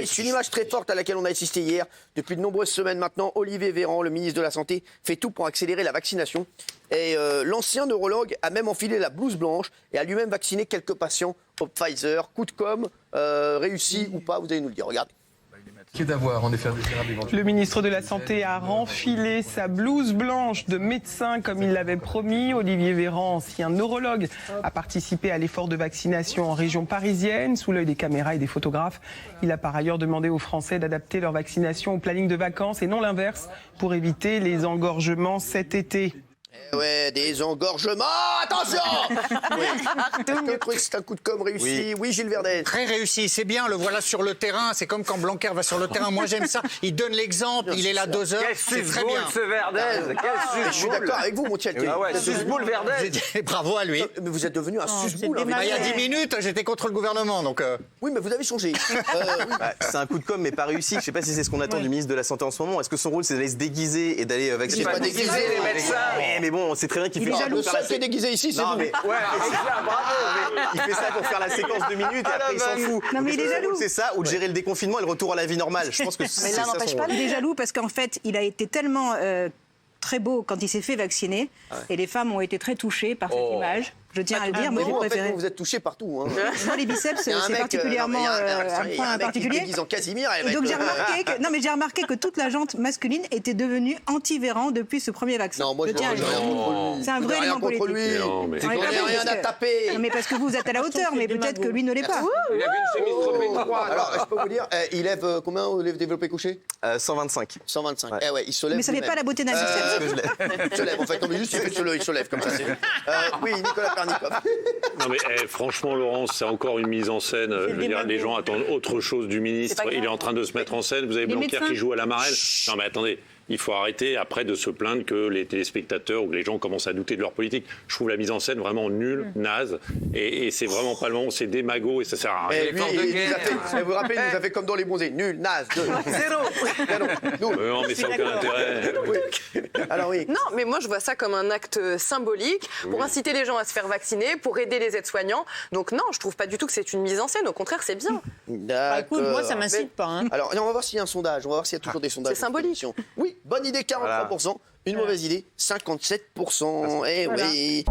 C'est une image très forte à laquelle on a assisté hier. Depuis de nombreuses semaines maintenant, Olivier Véran, le ministre de la Santé, fait tout pour accélérer la vaccination. Et l'ancien neurologue a même enfilé la blouse blanche et a lui-même vacciné quelques patients au Pfizer. Coup de com', réussi ou pas, vous allez nous le dire. Regardez. Qui est d'avoir en effet indésirable éventuellement. Le ministre de la Santé a renfilé sa blouse blanche de médecin comme il l'avait promis. Olivier Véran, ancien neurologue, a participé à l'effort de vaccination en région parisienne sous l'œil des caméras et des photographes. Il a par ailleurs demandé aux Français d'adapter leur vaccination au planning de vacances et non l'inverse pour éviter les engorgements cet été. Ouais, des engorgements. Attention. Est-ce que c'est un coup de com' réussi? Oui, Gilles Verdez. Très réussi, c'est bien, le voilà sur le terrain. C'est comme quand Blanquer va sur le terrain. Moi, j'aime ça. Il donne l'exemple, il est là 2 heures. C'est très bien. Ce Verdez. Je suis d'accord avec vous, mon Tchalke. Ah ouais, susboule Verdez. Bravo à lui. Mais vous êtes devenu un susboule. Hein, Il y a 10 minutes, j'étais contre le gouvernement, donc... Oui, mais vous avez changé. C'est un coup de com' mais pas réussi. Je sais pas si c'est ce qu'on attend du ministre de la Santé en ce moment. Est-ce que son rôle c'est d'aller se déguiser et d'aller vacciner? C'est pas déguisé, les médecins. Mais bon, on sait très bien qu'il fait ça. Le seul qui est déguisé ici, c'est vous. Ouais, il fait ça pour faire la séquence de minutes et après il s'en fout. Non, mais il est jaloux. C'est ça, ou de gérer le déconfinement et le retour à la vie normale. Je pense que c'est Mais là, ça n'empêche son pas, rôle. il est jaloux parce qu'en fait, il a été tellement très beau quand il s'est fait vacciner et les femmes ont été très touchées par cette image. Je tiens à le dire, moi j'ai Vous, en préféré. fait, vous êtes touché partout. Hein. Moi, les biceps, c'est particulièrement un point particulier. Ils en Casimir. Et donc j'ai remarqué que toute la jante masculine était devenue anti-Véran depuis ce premier vaccin. Non, moi je tiens à le dire. C'est un vrai rien élément contre politique. lui. Non, mais- C'est qu'on n'a rien à taper. Non, mais parce que vous êtes à la hauteur, mais peut-être que lui ne l'est pas. Il avait une chemise trop étroite. Alors, je peux vous dire, il lève combien au développé couché? 125. 125. Eh ouais, il se lève. Mais ça fait pas la beauté d'un biceps. Il se lève, en fait. Non, mais juste, il se lève comme ça. Oui, Nicolas Pernikov. Non mais franchement Laurence, c'est encore une mise en scène. Je veux dire, les gens attendent autre chose du ministre. Il est en train de se mettre en scène. Vous avez Blanquer qui joue à la marelle. Non mais attendez, il faut arrêter après de se plaindre que les téléspectateurs ou que les gens commencent à douter de leur politique. Je trouve la mise en scène vraiment nulle, naze. Et c'est vraiment pas le moment, c'est des magots et ça sert à rien. Et lui, vous vous rappelez, il nous a fait comme dans les bronzés. Nul, naze, zéro. Non mais ça n'a aucun intérêt. Alors oui. Non, mais moi je vois ça comme un acte symbolique pour inciter les gens à se faire vacciner, pour aider les aides-soignants. Donc non, je trouve pas du tout que c'est une mise en scène. Au contraire, c'est bien. D'accord. Écoute, moi ça m'incite pas. Hein. Alors, on va voir s'il y a un sondage. On va voir s'il y a toujours des sondages. C'est symbolique. Oui, bonne idée, 43%. Une mauvaise idée, 57%. Eh oui.